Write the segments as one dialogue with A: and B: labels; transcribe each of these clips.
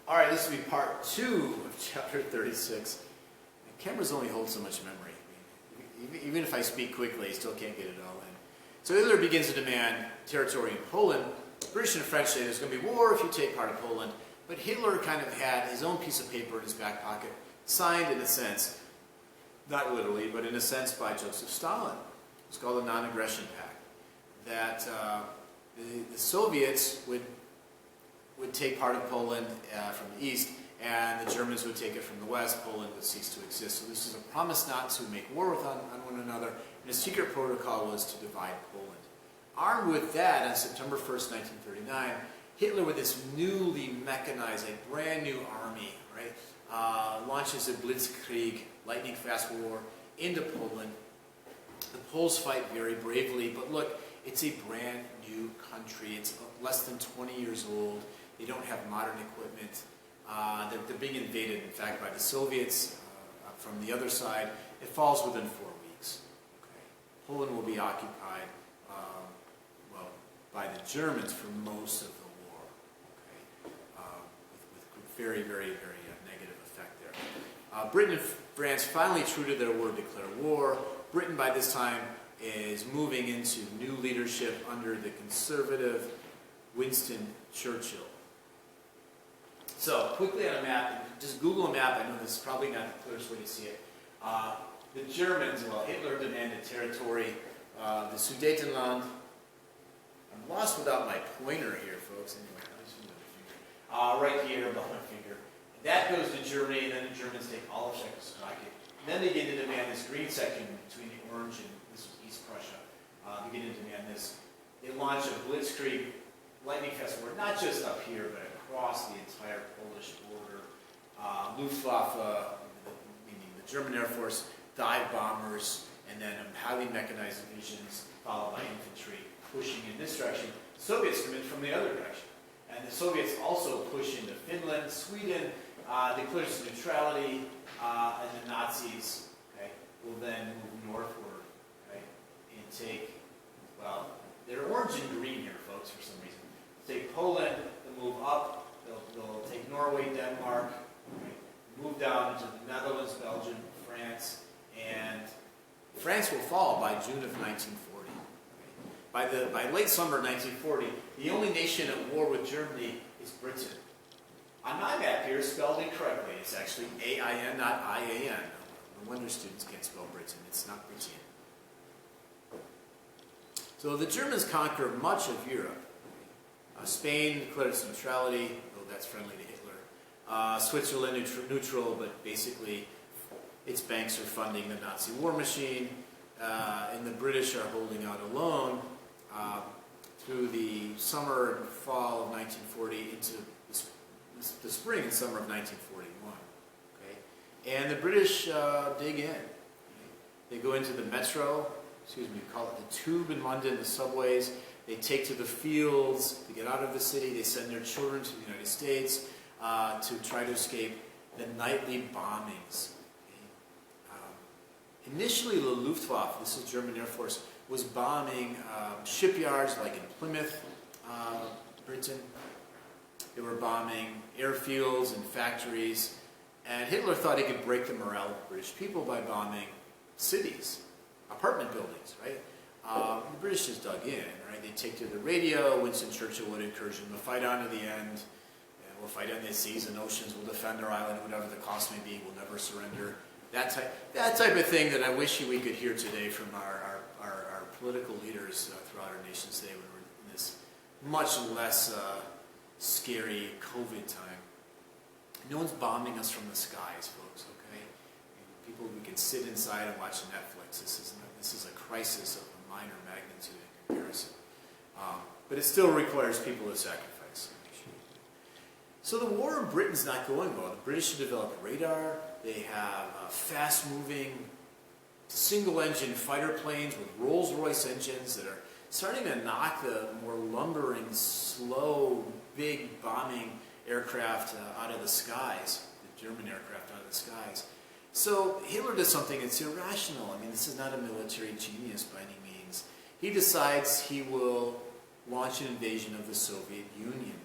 A: All right, this will be part 2 of chapter 36. And cameras only hold so much memory. Even if I speak quickly, I still can't get it all in. So Hitler begins to demand territory in Poland. British and French say there's going to be war if you take part of Poland. But Hitler kind of had his own piece of paper in his back pocket, signed in a sense, not literally, but in a sense by Joseph Stalin. It's called the Non-Aggression Pact. That the Soviets would take part of Poland from the east, and the Germans would take it from the west. Poland would cease to exist. So this is a promise not to make war on one another, and a secret protocol was to divide Poland. Armed with that, on September 1st, 1939, Hitler, with this newly mechanized, a brand new army, right, launches a blitzkrieg, lightning-fast war, into Poland. The Poles fight very bravely, but look, it's a brand new country. It's less than 20 years old. They don't have modern equipment. They're being invaded, in fact, by the Soviets from the other side. It falls within 4 weeks. Okay. Poland will be occupied, by the Germans for most of the war. Okay. With very, very, very negative effect there. Britain and France finally, true to their word, declare war. Britain, by this time, is moving into new leadership under the conservative Winston Churchill. So, quickly on a map, just Google a map. I know this is probably not the clearest way to see it. The Germans, well, Hitler demanded territory. The Sudetenland. I'm lost without my pointer here, folks. Anyway, I'll just use my finger. Right here, above my finger. That goes to Germany, and then the Germans take all of Czechoslovakia. Then they begin to demand this green section between the orange and this was East Prussia. Begin to demand this. They launch a blitzkrieg lightning fast war, not just up here, but across the entire Polish border. Luftwaffe, meaning the German Air Force, dive bombers, and then highly mechanized divisions, followed by infantry, pushing in this direction. The Soviets come in from the other direction. And the Soviets also push into Finland, Sweden, declares neutrality, and the Nazis, okay, will then move northward, okay, and take, well, they're orange and green here, folks, for some reason. Take Poland, they'll move up, they'll take Norway, Denmark, okay, move down into the Netherlands, Belgium, France, and France will fall by June of 1940. Okay. By late summer of 1940, the only nation at war with Germany is Britain. On my map here, spelled incorrectly. It's actually A-I-N, not I-A-N. No wonder students can't spell Britain. It's not Britain. So the Germans conquer much of Europe. Spain declared its neutrality, though that's friendly to Hitler. Switzerland neutral, but basically its banks are funding the Nazi war machine. And the British are holding out alone through the summer and fall of 1940 into the spring and summer of 1941. Okay? And the British dig in. They go into the metro, we call it the tube in London, the subways. They take to the fields to get out of the city. They send their children to the United States to try to escape the nightly bombings. Okay? Initially, the Luftwaffe, this is German Air Force, was bombing shipyards like in Plymouth, Britain. They were bombing airfields and factories. And Hitler thought he could break the morale of the British people by bombing cities, apartment buildings, right? The British just dug in, right? They take to the radio. Winston Churchill would encourage them to fight on to the end. And we'll fight on the seas and oceans. We'll defend our island, whatever the cost may be. We'll never surrender. That type of thing that I wish we could hear today from our political leaders throughout our nation today when we're in this much less scary COVID time. No one's bombing us from the skies, folks, okay? People, we can sit inside and watch Netflix. This is a crisis of a minor magnitude in comparison. But it still requires people to sacrifice. So the war in Britain's not going well. The British have developed radar. They have fast-moving, single-engine fighter planes with Rolls-Royce engines that are starting to knock the more lumbering, slow, big bombing aircraft out of the skies, the German aircraft out of the skies. So Hitler does something that's irrational. I mean, this is not a military genius by any means. He decides he will launch an invasion of the Soviet Union.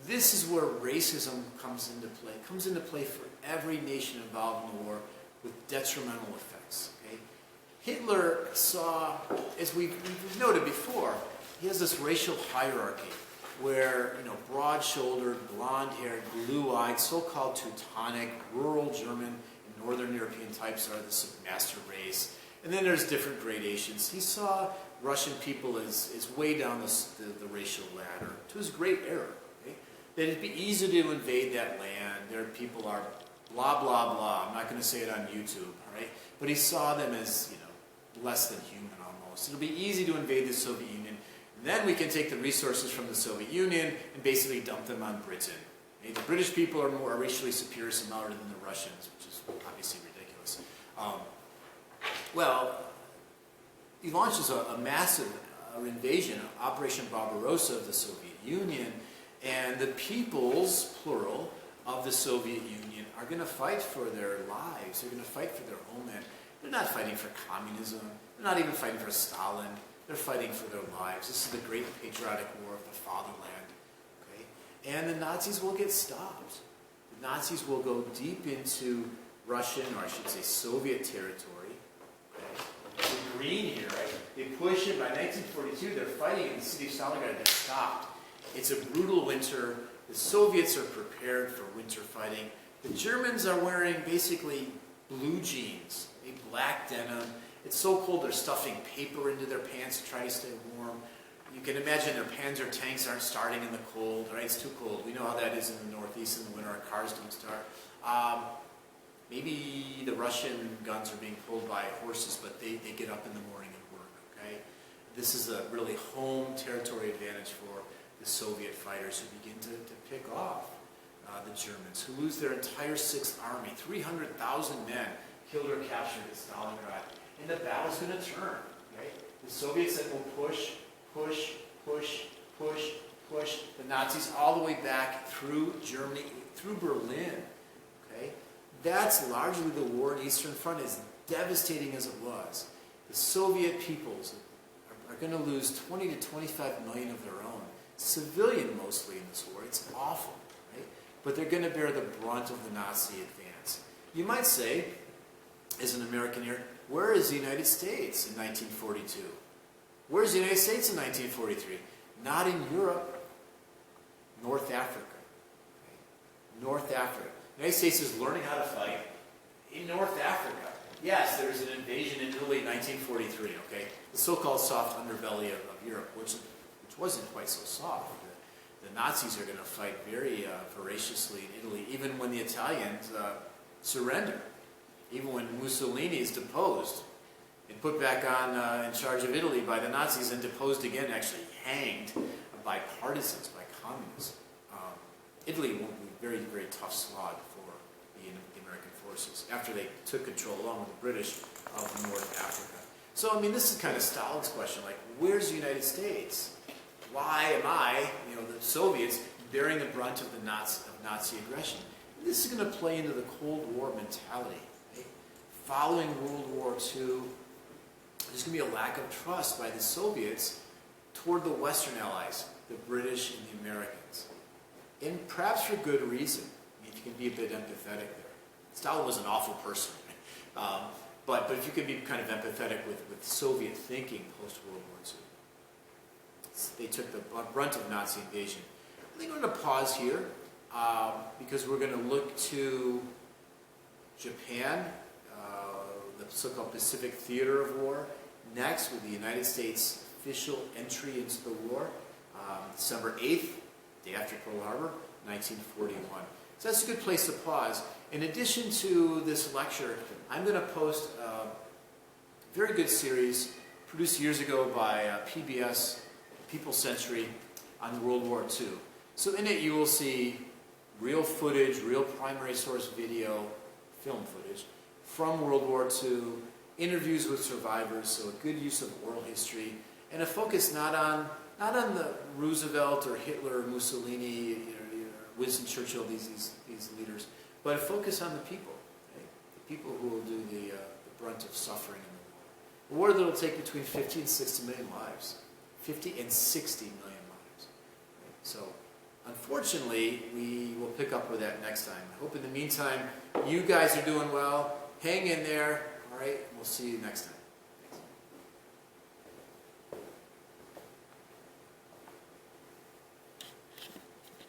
A: This is where racism comes into play. It comes into play for every nation involved in the war with detrimental effects. Okay? Hitler saw, as we've noted before, he has this racial hierarchy where, broad-shouldered, blonde-haired, blue-eyed, so-called Teutonic, rural German, and Northern European types are the master race. And then there's different gradations. He saw Russian people as way down the racial ladder, to his great error. Okay? That it'd be easy to invade that land. Their people are blah, blah, blah. I'm not going to say it on YouTube, right? But he saw them as, less than human almost. It'll be easy to invade the Soviet Union. And then we can take the resources from the Soviet Union and basically dump them on Britain. Okay? The British people are more racially superior somehow than the Russians, which is obviously ridiculous. He launches a massive invasion, Operation Barbarossa of the Soviet Union, and the peoples, plural, of the Soviet Union are going to fight for their lives. They're going to fight for their homeland. They're not fighting for communism. They're not even fighting for Stalin. They're fighting for their lives. This is the great patriotic war of the fatherland. Okay? And the Nazis will get stopped. The Nazis will go deep into Russian, or I should say Soviet territory. Okay? The green here, right? They push it. By 1942, they're fighting in the city of Stalingrad. They're stopped. It's a brutal winter. The Soviets are prepared for winter fighting. The Germans are wearing basically blue jeans, a black denim. It's so cold they're stuffing paper into their pants to try to stay warm. You can imagine their Panzer tanks aren't starting in the cold, right? It's too cold. We know how that is in the Northeast in the winter. Our cars don't start. Maybe the Russian guns are being pulled by horses, but they get up in the morning and work, okay? This is a really home territory advantage for the Soviet fighters who begin to pick off the Germans, who lose their entire Sixth Army, 300,000 men killed or captured at Stalingrad. And the battle's going to turn, right? The Soviets then will push the Nazis all the way back through Germany, through Berlin, okay? That's largely the war in Eastern Front, as devastating as it was. The Soviet peoples are going to lose 20 to 25 million of their own, civilian mostly in this war. It's awful, right? But they're going to bear the brunt of the Nazi advance. You might say, as an American here, where is the United States in 1942? Where's the United States in 1943? Not in Europe, North Africa. Okay? North Africa. The United States is learning how to fight in North Africa. Yes, there was an invasion in Italy in 1943, okay? The so-called soft underbelly of Europe, which wasn't quite so soft. The Nazis are going to fight very voraciously in Italy, even when the Italians surrender. Even when Mussolini is deposed and put back on in charge of Italy by the Nazis and deposed again, actually hanged by partisans, by communists. Italy will be a very, very tough slog for the American forces after they took control, along with the British, of North Africa. So, I mean, this is kind of Stalin's question, like, where's the United States? Why am I, the Soviets, bearing the brunt of the Nazi aggression? And this is going to play into the Cold War mentality. Following World War II, there's going to be a lack of trust by the Soviets toward the Western allies, the British and the Americans. And perhaps for good reason. I mean, if you can be a bit empathetic there. Stalin was an awful person. But if you can be kind of empathetic with Soviet thinking post-World War II. They took the brunt of Nazi invasion. I think we're going to pause here because we're going to look to Japan, the so-called Pacific Theater of War, next with the United States official entry into the war, December 8th, day after Pearl Harbor, 1941. So that's a good place to pause. In addition to this lecture, I'm going to post a very good series produced years ago by PBS, People Century, on World War II. So in it you will see real footage, real primary source video, film footage, from World War II, interviews with survivors, so a good use of oral history, and a focus not on the Roosevelt or Hitler or Mussolini, Winston Churchill, these leaders, but a focus on the people, okay? The people who will do the brunt of suffering in the war. A war that will take between 50 and 60 million lives. 50 and 60 million lives. Okay? So, unfortunately, unfortunately, we will pick up with that next time. I hope in the meantime, you guys are doing well. Hang in there. All right, we'll see you next time.